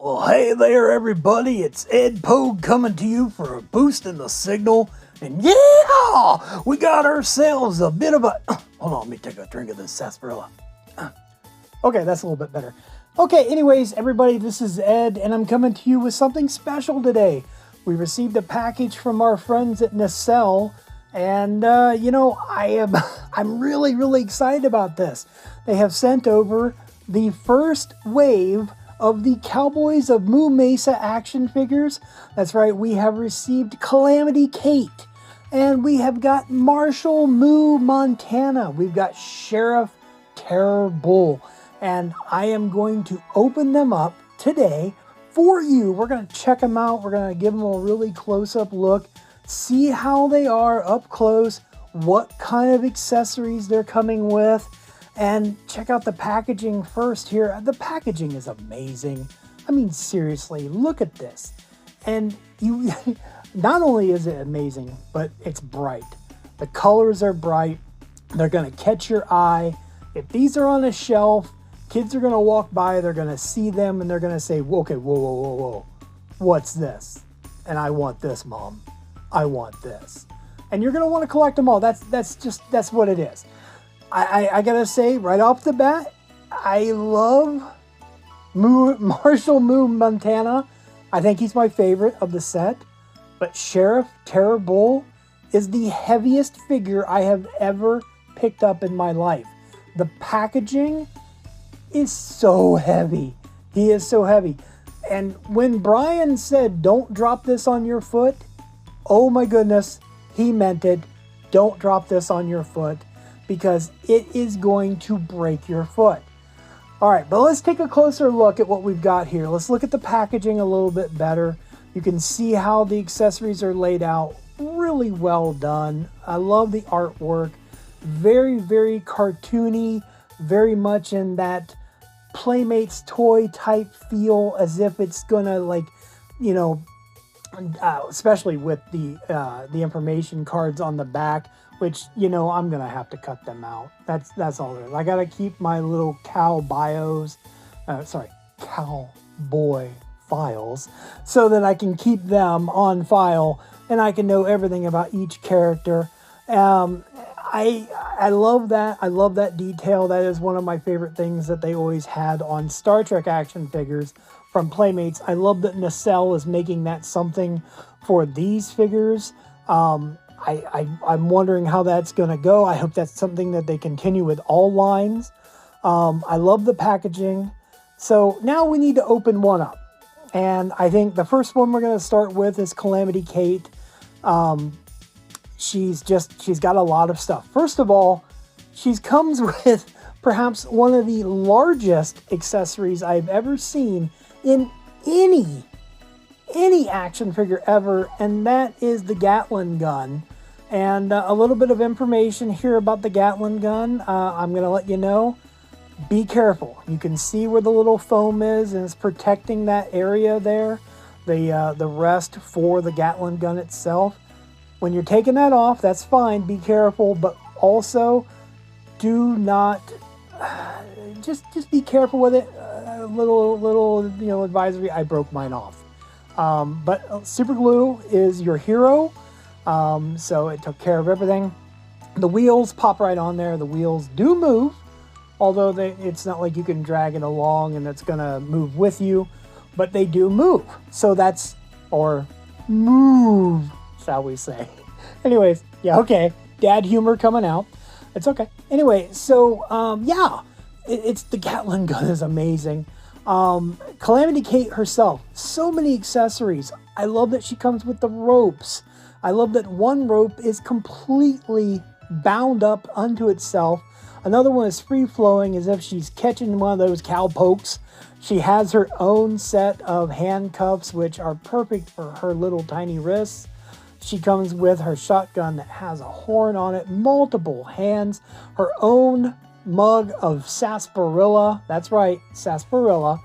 Well, hey there, everybody. It's Ed Pogue coming to you for a boost in the signal. And yeah, we got ourselves a bit of a... Hold on, let me take a drink of this sarsaparilla. Okay, that's a little bit better. Okay, anyways, everybody, this is Ed, and I'm coming to you with something special today. We received a package from our friends at Nacelle, and, I'm really excited about this. They have sent over the first wave of the Cowboys of Moo Mesa action figures. That's right, we have received Calamity Kate, and we have got Marshall Moo Montana. We've got Sheriff Terror Bull, and I am going to open them up today for you. We're going to check them out. We're going to give them a really close-up look, see how they are up close, what kind of accessories they're coming with, and check out the packaging first here. The packaging is amazing. I mean, seriously, look at this. And you, not only is it amazing, but it's bright. The colors are bright. They're going to catch your eye. If these are on a shelf, kids are going to walk by, they're going to see them, and they're going to say, okay, whoa. What's this? And I want this, Mom. I want this. And you're going to want to collect them all. That's what it is. I gotta say, right off the bat, I love Marshall Moo Montana. I think he's my favorite of the set. But Sheriff Terror Bull is the heaviest figure I have ever picked up in my life. The packaging is so heavy. He is so heavy. And when Brian said, don't drop this on your foot, oh my goodness, he meant it. Don't drop this on your foot, because it is going to break your foot. All right, but let's take a closer look at what we've got here. Let's look at the packaging a little bit better. You can see how the accessories are laid out. Really well done. I love the artwork. Very cartoony, very much in that Playmates toy type feel, as if it's gonna, like, especially with the information cards on the back, which, I'm going to have to cut them out. That's all there is. I got to keep my little cowboy files, so that I can keep them on file and I can know everything about each character. I love that. I love that detail. That is one of my favorite things that they always had on Star Trek action figures from Playmates. I love that Nacelle is making that something for these figures. I'm wondering how that's going to go. I hope that's something that they continue with all lines. I love the packaging. So now we need to open one up. And I think the first one we're going to start with is Calamity Kate. She's got a lot of stuff. First of all, she comes with perhaps one of the largest accessories I've ever seen in any action figure ever, and that is the Gatling gun. And a little bit of information here about the Gatling gun. I'm going to let you know, be careful. You can see where the little foam is, and it's protecting that area there, the rest for the Gatling gun itself. When you're taking that off, that's fine, be careful, but also do not, just be careful with it. Little advisory, I broke mine off. But super glue is your hero. So it took care of everything. The wheels pop right on there. The wheels do move, although it's not like you can drag it along and it's going to move with you, but they do move. So move, shall we say. Anyways, yeah, okay. Dad humor coming out. It's okay. Anyway, so, it's the Gatling gun is amazing. Calamity Kate herself, so many accessories. I love that she comes with the ropes. I love that one rope is completely bound up unto itself. Another one is free-flowing, as if she's catching one of those cow pokes. She has her own set of handcuffs, which are perfect for her little tiny wrists. She comes with her shotgun that has a horn on it, multiple hands, her own mug of sarsaparilla. That's right, sarsaparilla.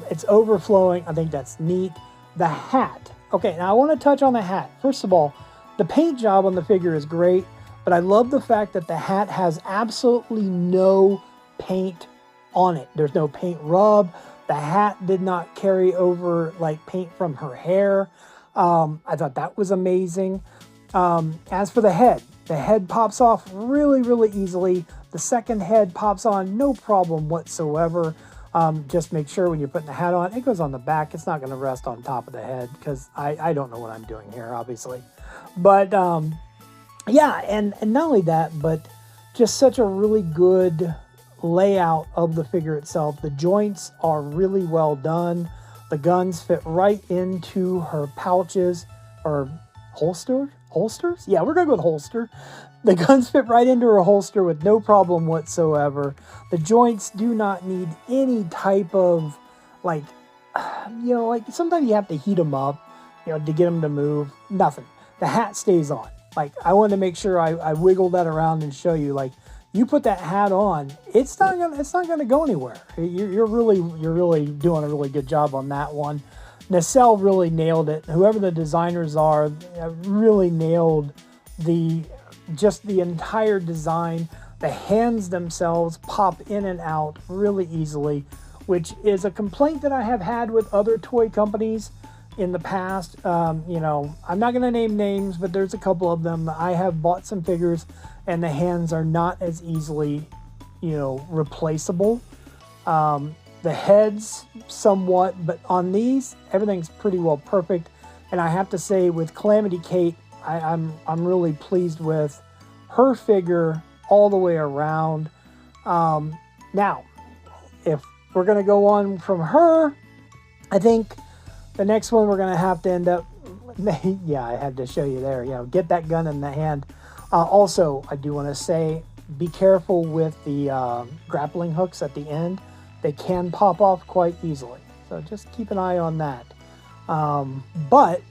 It's overflowing. I think that's neat. The hat. Okay, now I want to touch on the hat. First of all, the paint job on the figure is great, but I love the fact that the hat has absolutely no paint on it. There's no paint rub. The hat did not carry over like paint from her hair. I thought that was amazing. As for the head pops off really, really easily. The second head pops on, no problem whatsoever. Just make sure when you're putting the hat on, it goes on the back. It's not going to rest on top of the head because I don't know what I'm doing here, obviously. But yeah, and not only that, but just such a really good layout of the figure itself. The joints are really well done. The guns fit right into her pouches or holsters? Yeah, we're going to go with holster. The guns fit right into her holster with no problem whatsoever. The joints do not need any type of, like, like sometimes you have to heat them up, to get them to move. Nothing. The hat stays on. Like, I wanted to make sure I wiggle that around and show you, like, you put that hat on, it's not gonna go anywhere. You're really doing a really good job on that one. Nacelle really nailed it. Whoever the designers are, really nailed the entire design. The hands themselves pop in and out really easily, which is a complaint that I have had with other toy companies in the past. I'm not going to name names, but there's a couple of them. I have bought some figures and the hands are not as easily, replaceable. The heads somewhat, but on these, everything's pretty well perfect. And I have to say with Calamity Kate, I'm really pleased with her figure all the way around. Now, if we're going to go on from her, I think the next one we're going to have to end up, yeah, I had to show you there, get that gun in the hand. Also, I do want to say, be careful with the grappling hooks at the end. They can pop off quite easily. So just keep an eye on that. But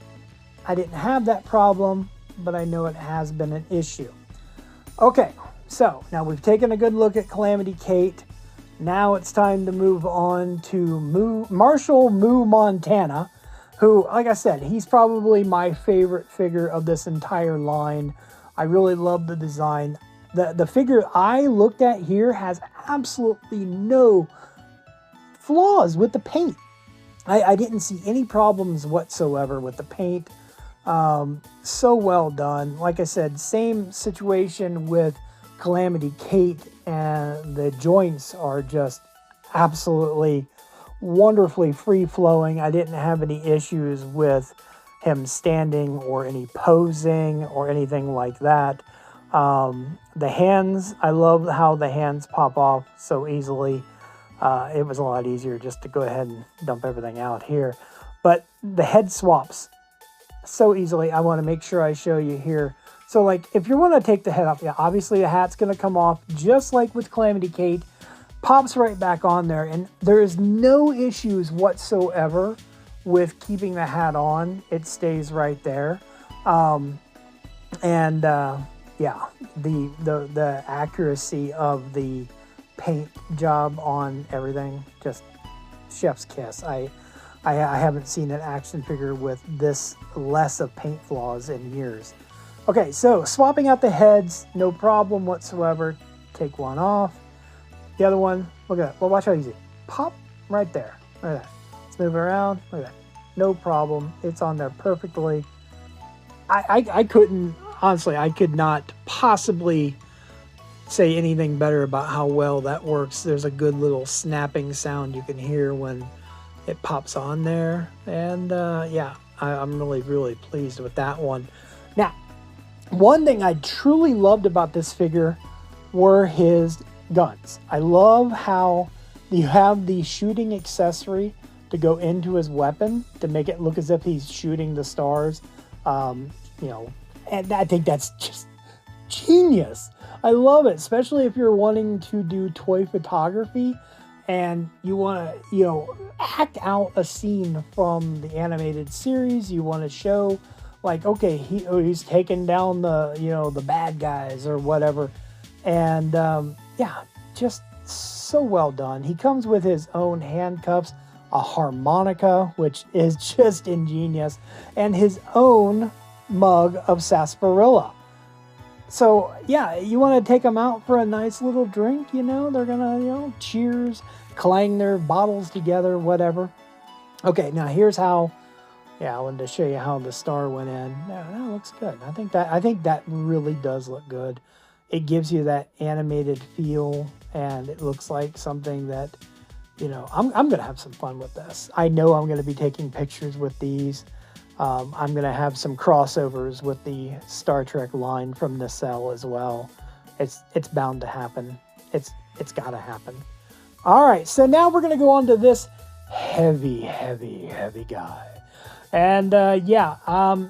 I didn't have that problem, but I know it has been an issue. Okay, so now we've taken a good look at Calamity Kate. Now it's time to move on to Marshall Moo Montana, who, like I said, he's probably my favorite figure of this entire line. I really love the design. The figure I looked at here has absolutely no flaws with the paint. I didn't see any problems whatsoever with the paint. So well done. Like I said, same situation with Calamity Kate, and the joints are just absolutely wonderfully free-flowing. I didn't have any issues with him standing or any posing or anything like that. The hands, I love how the hands pop off so easily. It was a lot easier just to go ahead and dump everything out here. But the head swaps so easily. I want to make sure I show you here. So, like, if you want to take the head off, yeah, obviously the hat's going to come off just like with Calamity Kate. Pops right back on there, and there is no issues whatsoever with keeping the hat on. It stays right there. Yeah, the accuracy of the paint job on everything, just chef's kiss. I haven't seen an action figure with this less of paint flaws in years. Okay, so swapping out the heads, no problem whatsoever. Take one off. The other one, look at that. Well, watch how easy. Pop right there. Look at that. Let's move it around. Look at that. No problem. It's on there perfectly. I couldn't, honestly, I could not possibly say anything better about how well that works. There's a good little snapping sound you can hear when it pops on there. And yeah, I'm really, really pleased with that one. Now, one thing I truly loved about this figure were his guns. I love how you have the shooting accessory to go into his weapon to make it look as if he's shooting the stars. And I think that's just genius. I love it, especially if you're wanting to do toy photography and you want to, act out a scene from the animated series. You want to show, like, okay, he's taking down the, the bad guys or whatever. And yeah, just so well done. He comes with his own handcuffs, a harmonica, which is just ingenious, and his own mug of sarsaparilla. So yeah, you want to take them out for a nice little drink, they're gonna, cheers. clang their bottles together, whatever. Okay, now here's how, yeah, I wanted to show you how the star went in. Yeah, that looks good. I think that really does look good. It gives you that animated feel, and it looks like something that, you know, I'm going to have some fun with this. I know I'm going to be taking pictures with these. I'm going to have some crossovers with the Star Trek line from Nacelle as well. It's bound to happen. It's got to happen. All right, so now we're going to go on to this heavy guy. And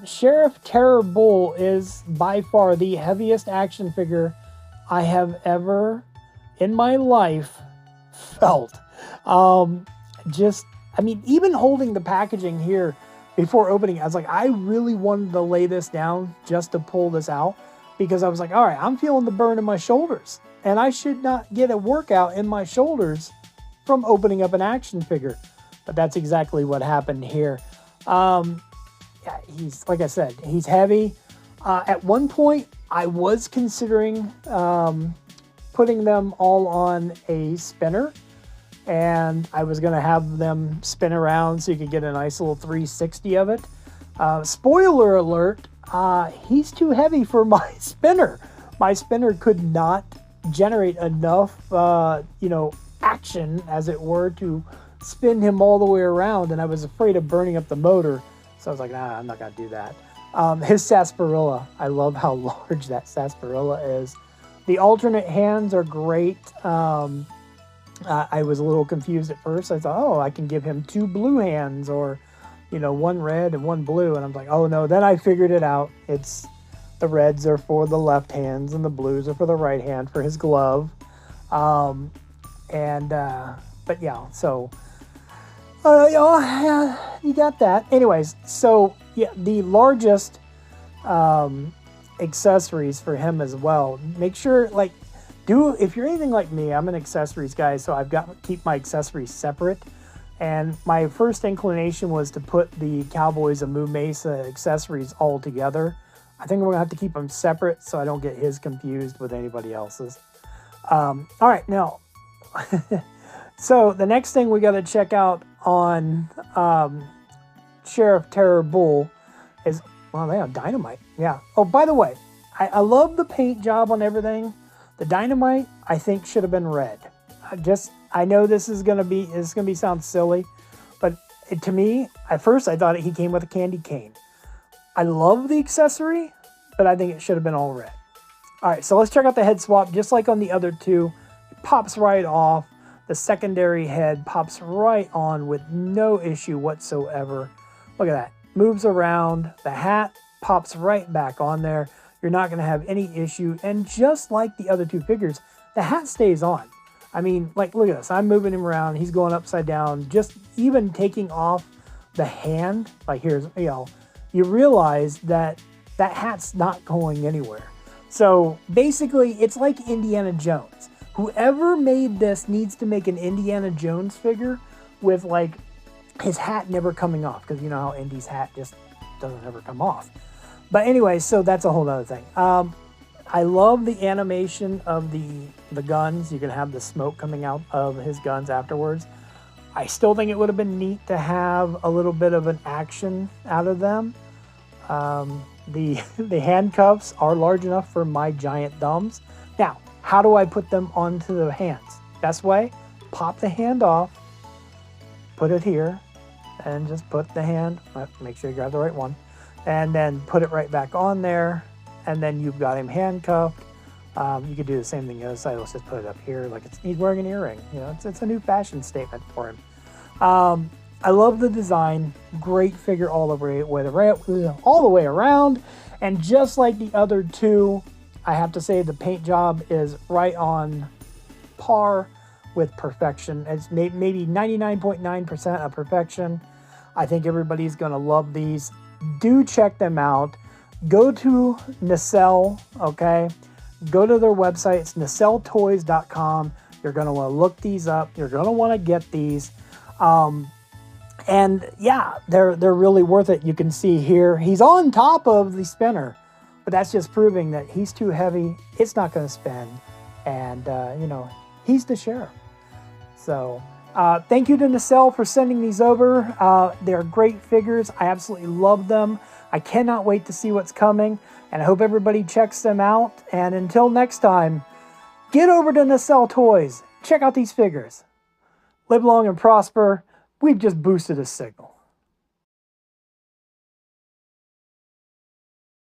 Sheriff Terror Bull is by far the heaviest action figure I have ever in my life felt. Even holding the packaging here before opening, I was like, I really wanted to lay this down just to pull this out, because I was like, all right, I'm feeling the burn in my shoulders, and I should not get a workout in my shoulders from opening up an action figure. But that's exactly what happened here. He's, like I said, he's heavy. At one point, I was considering putting them all on a spinner, and I was going to have them spin around so you could get a nice little 360 of it. Spoiler alert, he's too heavy for my spinner. My spinner could not generate enough, action, as it were, to spin him all the way around, and I was afraid of burning up the motor. So I was like, nah, I'm not going to do that. His sarsaparilla, I love how large that sarsaparilla is. The alternate hands are great. I was a little confused at first. I thought, oh, I can give him 2 blue hands, or, one red and 1 blue. And I'm like, oh no. Then I figured it out. It's the reds are for the left hands and the blues are for the right hand for his glove. But yeah, so, you got that. Anyways, so yeah, the largest accessories for him as well. Make sure, if you're anything like me, I'm an accessories guy, so I've got to keep my accessories separate. And my first inclination was to put the Cowboys of Moo Mesa accessories all together. I think we're going to have to keep them separate so I don't get his confused with anybody else's. All right, now, so the next thing we got to check out on Sheriff Terror Bull is, well, they have dynamite. Yeah. Oh, by the way, I love the paint job on everything. The dynamite, I think, should have been red. I know this is gonna sound silly, but to me, at first I thought he came with a candy cane. I love the accessory, but I think it should have been all red. All right, so let's check out the head swap. Just like on the other two, it pops right off. The secondary head pops right on with no issue whatsoever. Look at that. Moves around. The hat pops right back on there. You're not going to have any issue. And just like the other two figures, the hat stays on. I mean, look at this. I'm moving him around. He's going upside down. Just even taking off the hand, here's, you realize that hat's not going anywhere. So basically, it's like Indiana Jones. Whoever made this needs to make an Indiana Jones figure with, his hat never coming off. Because you know how Indy's hat just doesn't ever come off. But anyway, so that's a whole other thing. I love the animation of the guns. You can have the smoke coming out of his guns afterwards. I still think it would have been neat to have a little bit of an action out of them. The handcuffs are large enough for my giant thumbs. Now, how do I put them onto the hands? Best way, pop the hand off, put it here, and just put the hand, make sure you grab the right one, and then put it right back on there, and then you've got him handcuffed. You could do the same thing the other side. Let's just put it up here like he's wearing an earring. It's a new fashion statement for him. I love the design. Great figure all the way around. And just like the other two, I have to say the paint job is right on par with perfection. It's maybe 99.9% of perfection. I think everybody's going to love these. Do check them out. Go to Nacelle, okay? Go to their website. It's nacelletoys.com. You're going to want to look these up. You're going to want to get these. And yeah, they're really worth it. You can see here, he's on top of the spinner, but that's just proving that he's too heavy. It's not going to spin. And, he's the sheriff. So, Thank you to Nacelle for sending these over. They're great figures. I absolutely love them. I cannot wait to see what's coming, and I hope everybody checks them out. And until next time, get over to Nacelle Toys. Check out these figures. Live long and prosper. We've just boosted a signal.